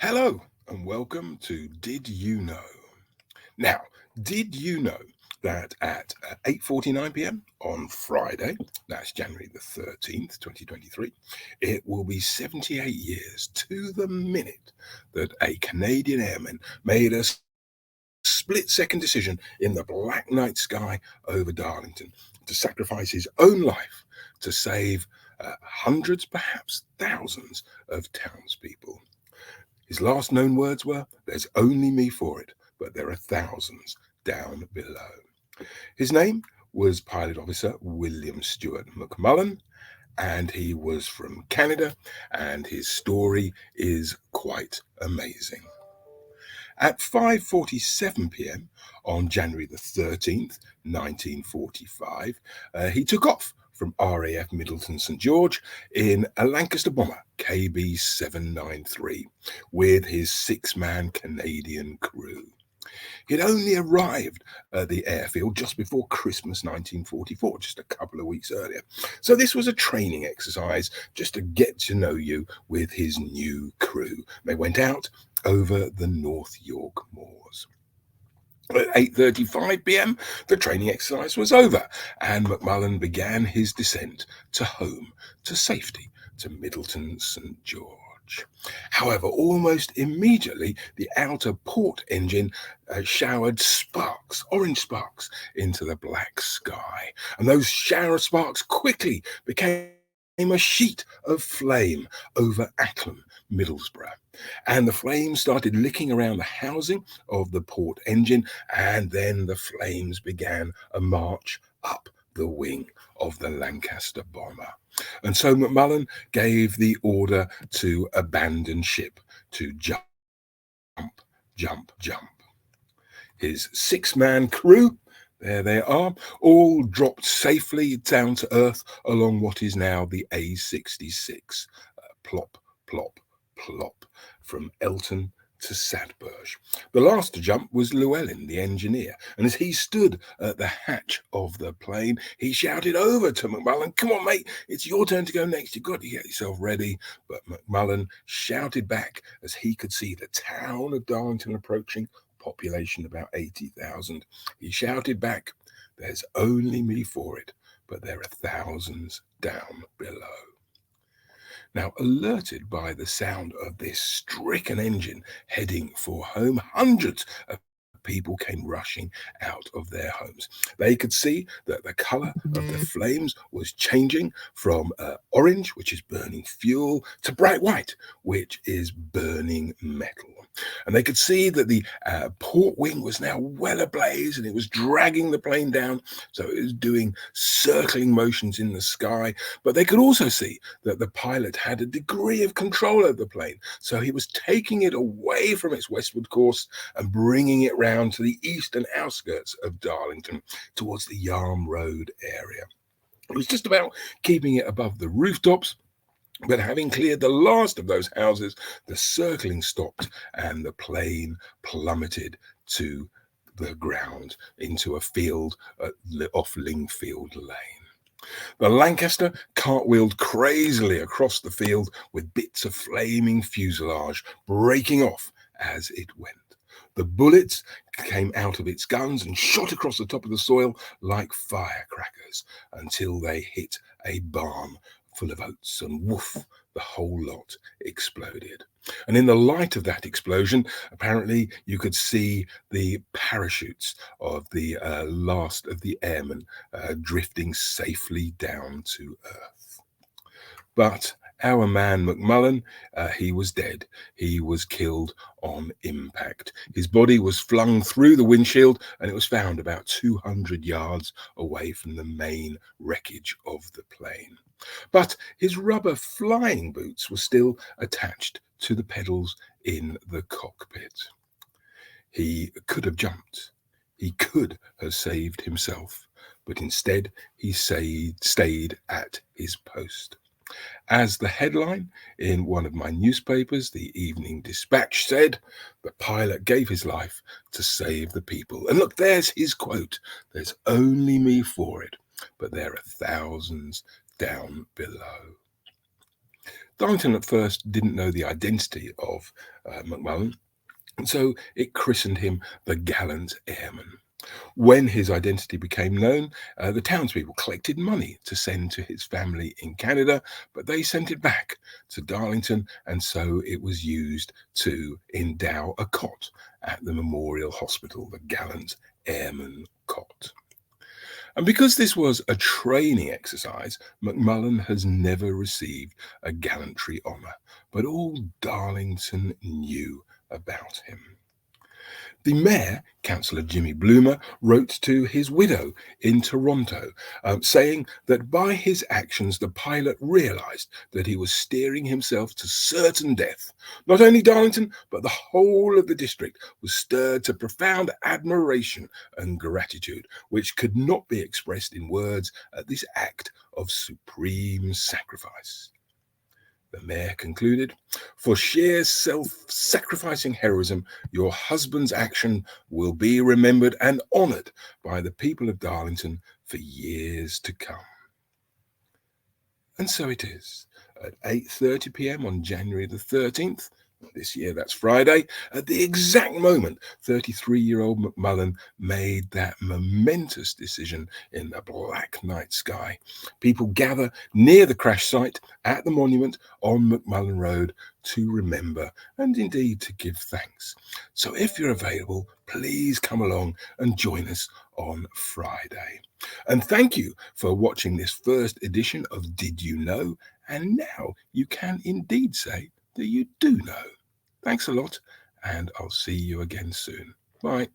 Hello and welcome to Did You Know? Now, did you know that at 8:49 p.m. on Friday, that's January the 13th, 2023, it will be 78 years to the minute that a Canadian airman made a split-second decision in the black night sky over Darlington to sacrifice his own life to save hundreds, perhaps thousands of townspeople. His last known words were, "There's only me for it, but there are thousands down below." His name was Pilot Officer William Stuart McMullen, and he was from Canada, and his story is quite amazing. At 5:47 p.m. on January the 13th, 1945, he took off from RAF Middleton St George in a Lancaster bomber KB 793 with his six-man Canadian crew. He'd only arrived at the airfield just before Christmas 1944, just a couple of weeks earlier. So this was a training exercise just to get to know you with his new crew. They went out over the North York moors. At 8:35 p.m., the training exercise was over, and McMullen began his descent to home, to safety, to Middleton St George. However, almost immediately, the outer port engine showered sparks, orange sparks, into the black sky, and those shower of sparks quickly became a sheet of flame over Acklam, Middlesbrough. And the flames started licking around the housing of the port engine, and then the flames began a march up the wing of the Lancaster bomber. And so McMullen gave the order to abandon ship, to jump, jump, jump. His six-man crew, there they are, all dropped safely down to earth along what is now the A66. Plop, plop, plop, from Elton to Sadberge. The last to jump was Llewellyn, the engineer, and as he stood at the hatch of the plane, he shouted over to McMullen, "Come on, mate, it's your turn to go next. You've got to get yourself ready." But McMullen shouted back as he could see the town of Darlington approaching, population about 80,000. He shouted back, "There's only me for it, but there are thousands down below." Now, alerted by the sound of this stricken engine heading for home, hundreds of people came rushing out of their homes. They could see that the color of the flames was changing from orange, which is burning fuel, to bright white, which is burning metal. And they could see that the port wing was now well ablaze and it was dragging the plane down. So it was doing circling motions in the sky. But they could also see that the pilot had a degree of control over the plane. So he was taking it away from its westward course and bringing it round to the eastern outskirts of Darlington towards the Yarm Road area. It was just about keeping it above the rooftops. But having cleared the last of those houses, the circling stopped and the plane plummeted to the ground into a field off Lingfield Lane. The Lancaster cartwheeled crazily across the field with bits of flaming fuselage breaking off as it went. The bullets came out of its guns and shot across the top of the soil like firecrackers until they hit a barn full of oats, and woof, the whole lot exploded. And in the light of that explosion, apparently you could see the parachutes of the last of the airmen drifting safely down to earth. But our man McMullen, he was dead. He was killed on impact. His body was flung through the windshield and it was found about 200 yards away from the main wreckage of the plane. But his rubber flying boots were still attached to the pedals in the cockpit. He could have jumped. He could have saved himself, but instead he stayed at his post. As the headline in one of my newspapers, the Evening Dispatch, said, the pilot gave his life to save the people. And look, there's his quote. "There's only me for it, but there are thousands down below." Darlington at first didn't know the identity of McMullen, and so it christened him the Gallant Airman. When his identity became known, the townspeople collected money to send to his family in Canada, but they sent it back to Darlington, and so it was used to endow a cot at the Memorial Hospital, the Gallant Airman Cot. And because this was a training exercise, McMullen has never received a gallantry honour, but all Darlington knew about him. The mayor, Councillor Jimmy Bloomer, wrote to his widow in Toronto, saying that by his actions the pilot realised that he was steering himself to certain death. Not only Darlington, but the whole of the district was stirred to profound admiration and gratitude, which could not be expressed in words at this act of supreme sacrifice. The mayor concluded, "For sheer self-sacrificing heroism, your husband's action will be remembered and honoured by the people of Darlington for years to come." And so it is. At 8:30 p.m. on January the 13th, this year, that's Friday, at the exact moment 33-year-old McMullen made that momentous decision in the black night sky. People gather near the crash site at the monument on McMullen Road to remember and indeed to give thanks. So if you're available, please come along and join us on Friday. And thank you for watching this first edition of Did You Know? And now you can indeed say that you do know. Thanks a lot, and I'll see you again soon. Bye.